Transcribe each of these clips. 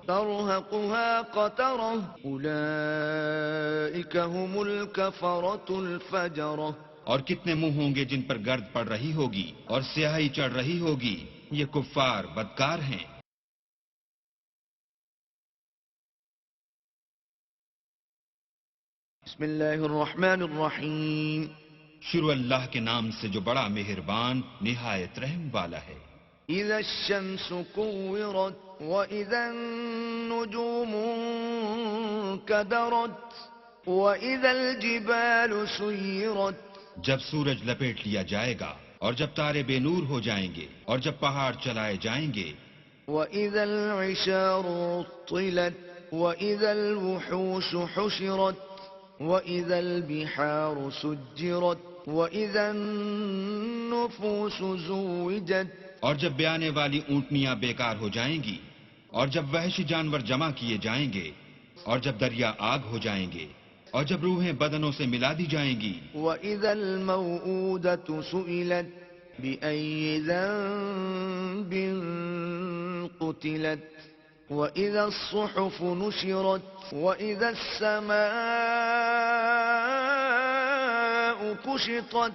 ترهقها قترة أولئك هم الكفرة الفجرة. اور کتنے منہ ہوں گے جن پر گرد پڑ رہی ہوگی اور سیاہی چڑھ رہی ہوگی، یہ کفار بدکار ہیں. بسم اللہ الرحمن الرحیم. شروع اللہ کے نام سے جو بڑا مہربان نہایت رحم والا ہے. اذا الشمس كورت واذا النجوم انكدرت واذا الجبال سيرت. جب سورج لپیٹ لیا جائے گا اور جب تارے بے نور ہو جائیں گے اور جب پہاڑ چلائے جائیں گے. واذا العشار عطلت واذا الوحوش حشرت وَإِذَا الْبِحَارُ سُجِّرَتْ وَإِذَا النُّفُوسُ زُوِّجَتْ. اور جب بیانے والی اونٹنیاں بیکار ہو جائیں گی اور جب وحشی جانور جمع کیے جائیں گے اور جب دریا آگ ہو جائیں گے اور جب روحیں بدنوں سے ملا دی جائیں گی. وَإِذَا الْمَوْءُودَةُ سُئِلَتْ بِأَيِّ ذَنبٍ قُتِلَتْ وَإِذَا الصُّحُفُ نُشِرَتْ وَإِذَا السَّمَاءُ كُشِطَتْ.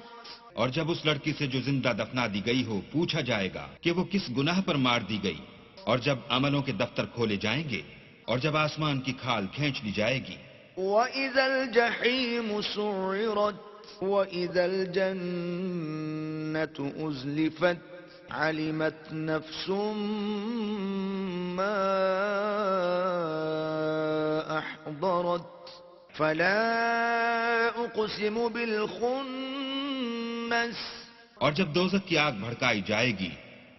اور جب اس لڑکی سے جو زندہ دفنا دی گئی ہو پوچھا جائے گا کہ وہ کس گناہ پر مار دی گئی. اور جب عملوں کے دفتر کھولے جائیں گے اور جب آسمان کی کھال کھینچ لی جائے گی. وَإِذَا الْجَحِيمُ سُعِّرَتْ وَإِذَا الْجَنَّةُ أُزْلِفَتْ عَلِمَتْ نَفْسٌ مَّا أَحْضَرَتْ فَلَا أُقْسِمُ بِالْخُنَّسِ. اور جب دوزخ کی آگ بھڑکائی جائے گی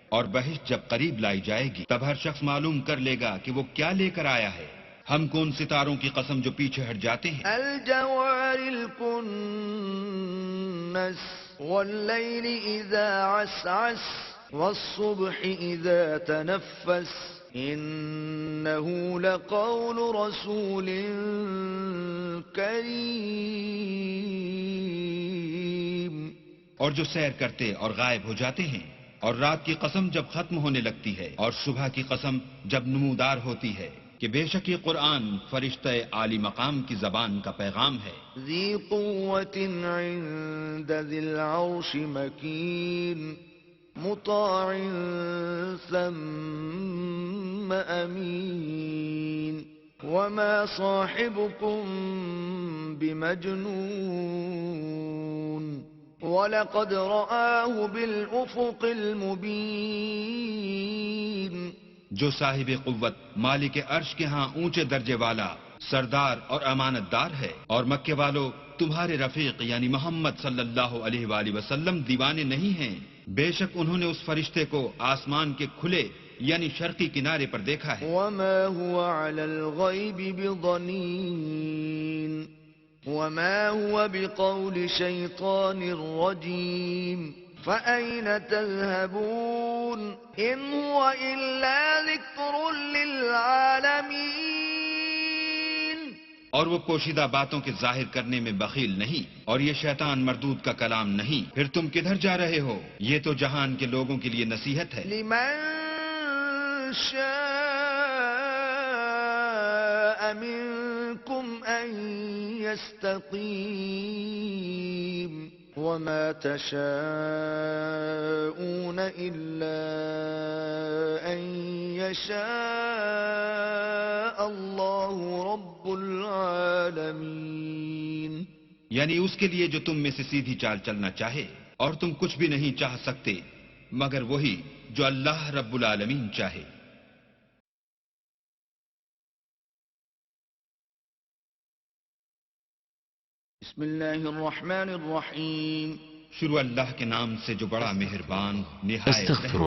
اور بہشت جب قریب لائی جائے گی تب ہر شخص معلوم کر لے گا کہ وہ کیا لے کر آیا ہے. ہم کون ستاروں کی قسم جو پیچھے ہٹ جاتے ہیں. الجوار الكنس والليل إذا عسعس والصبح إذا تنفس إنه لقول رسول كريم. اور جو سیر کرتے اور غائب ہو جاتے ہیں اور رات کی قسم جب ختم ہونے لگتی ہے اور صبح کی قسم جب نمودار ہوتی ہے کہ بے شک یہ قرآن فرشتہ عالی مقام کی زبان کا پیغام ہے. ذی قوة عند ذی العرش مکین مطاع ثم امین وما صاحبكم بمجنون وَلَقَدْ رَآهُ بِالْأُفُقِ الْمُبِينِ. جو صاحب قوت مالک عرش کے ہاں اونچے درجے والا سردار اور امانت دار ہے. اور مکے والو تمہارے رفیق یعنی محمد صلی اللہ علیہ وآلہ وسلم دیوانے نہیں ہیں. بے شک انہوں نے اس فرشتے کو آسمان کے کھلے یعنی شرقی کنارے پر دیکھا ہے. وَمَا هُوَ عَلَى الْغَيْبِ بِضَنِينٍ وَمَا هُوَ بِقَوْلِ شَيْطَانٍ رَجِيمٍ فَأَيْنَ تَذْهَبُونَ إِنْ هُوَ إِلَّا ذِكْرٌ لِلْعَالَمِينَ. اور وہ پوشیدہ باتوں کے ظاہر کرنے میں بخیل نہیں اور یہ شیطان مردود کا کلام نہیں. پھر تم کدھر جا رہے ہو؟ یہ تو جہان کے لوگوں کے لیے نصیحت ہے. لِمَنْ شَاءَ مِنْكُمْ أَنْ يَسْتَقِيمَ وَمَا تَشَاءُونَ إِلَّا أَنْ يَشَاءَ اللَّهُ رَبُّ الْعَالَمِينَ. یعنی اس کے لیے جو تم میں سے سیدھی چال چلنا چاہے اور تم کچھ بھی نہیں چاہ سکتے مگر وہی جو اللہ رب العالمین چاہے. بسم اللہ الرحمن الرحیم. شروع اللہ کے نام سے جو بڑا مہربان نہایت رحم